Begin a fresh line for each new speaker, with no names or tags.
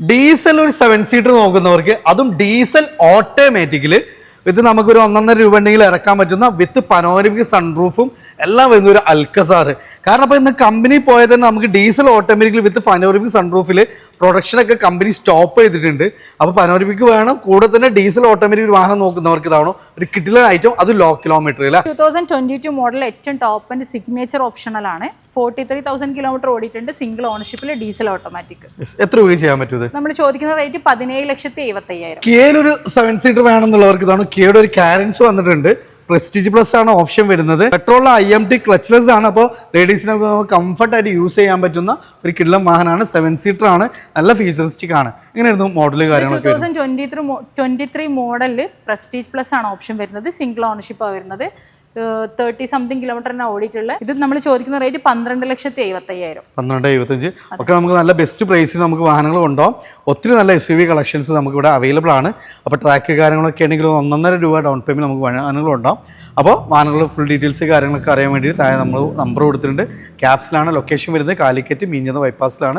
Diesel ഒരു 7 seater നോക്കുന്നവർക്ക് അതും diesel ഓട്ടോമാറ്റിക്കില് വിത്ത് നമുക്കൊരു 1.5 രൂപ ഉണ്ടെങ്കിൽ ഇറക്കാൻ പറ്റുന്ന വിത്ത് പനോരമിക് സൺറൂഫും എല്ലാം വരുന്ന ഒരു അൽക്കസാറ്. കാരണം അപ്പോൾ ഇന്ന് കമ്പനി പോയത് തന്നെ നമുക്ക് ഡീസൽ ഓട്ടോമാറ്റിക്കൽ വിത്ത് പനോരമിക് സൺറൂഫിൽ പ്രൊഡക്ഷനൊക്കെ കമ്പനി സ്റ്റോപ്പ് ചെയ്തിട്ടുണ്ട്. അപ്പോൾ പനോരമിക് വേണം, കൂടെ തന്നെ ഡീസൽ ഓട്ടോമാറ്റിക് ഒരു വാഹനം നോക്കുന്നവർക്ക് ഇതാണോ ഒരു കിട്ടില്ല ഐറ്റം, അത് ലോ കിലോമീറ്റർ.
2022 മോഡൽ ഏറ്റവും ടോപ്പ് ആൻഡ് സിഗ്നേച്ചർ ഓപ്ഷണലാണ്. 43,000 കിലോമീറ്റർ ഓടിയിട്ടുണ്ട്. സിംഗിൾ ഓണർഷിപ്പിൽ ഡീസൽ ഓട്ടോമാറ്റിക്.
എത്ര രൂപ ചെയ്യാൻ പറ്റും?
നമ്മൾ ചോദിക്കുന്ന റേറ്റ് 17,75,000.
കിയയിലൊരു 7 സീറ്റർ വേണമെന്നുള്ളവർക്ക് ഇതാണ്. കിയയുടെ ഒരു കാരൻസ് വന്നിട്ടുണ്ട്. പ്രസ്റ്റീജ് പ്ലസ് ആണ് ഓപ്ഷൻ വരുന്നത്. പെട്രോളിൽ IMT ക്ലച്ച്ലെസ് ആണ്. അപ്പോൾ ലേഡീസിനെ കംഫർട്ട് ആയിട്ട് യൂസ് ചെയ്യാൻ പറ്റുന്ന ഒരു കിടിലൻ വാഹനമാണ്. 7 സീറ്റർ ആണ്, നല്ല ഫീച്ചറിസ്റ്റിക് ആണ്. എങ്ങനെയായിരുന്നു മോഡൽ കാര്യങ്ങളൊക്കെ?
2023 മോഡലിൽ പ്രസ്റ്റീജ് പ്ലസ് ആണ് ഓപ്ഷൻ വരുന്നത്. സിംഗിൾ ഓണർഷിപ്പാണ് വരുന്നത്. 30-something കിലോമീറ്ററിന് ഓടിയിട്ടുള്ള ഇത് നമ്മൾ ചോദിക്കുന്ന റേറ്റ് 12,75,000.
12,75,000 ഒക്കെ നമുക്ക് നല്ല ബെസ്റ്റ് പ്രൈസിൽ നമുക്ക് വാഹനങ്ങൾ കൊണ്ടുപോകാം. ഒത്തിരി നല്ല SUV കളക്ഷൻസ് നമുക്ക് ഇവിടെ അവൈലബിൾ ആണ്. അപ്പോൾ ട്രാക്ക് കാര്യങ്ങളൊക്കെ ആണെങ്കിൽ 1.5 രൂപ ഡൗൺ പേയ്മെന്റ് നമുക്ക് വാഹനങ്ങൾ ഉണ്ടാവും. അപ്പോൾ വാഹനങ്ങൾ ഫുൾ ഡീറ്റെയിൽസ് കാര്യങ്ങളൊക്കെ അറിയാൻ വേണ്ടി താഴെ നമ്മൾ നമ്പർ കൊടുത്തിട്ടുണ്ട്. ക്യാപ്സിലാണ് ലൊക്കേഷൻ വരുന്നത്. കാലിക്കറ്റ് മീഞ്ഞത് ബൈപ്പാസിലാണ്.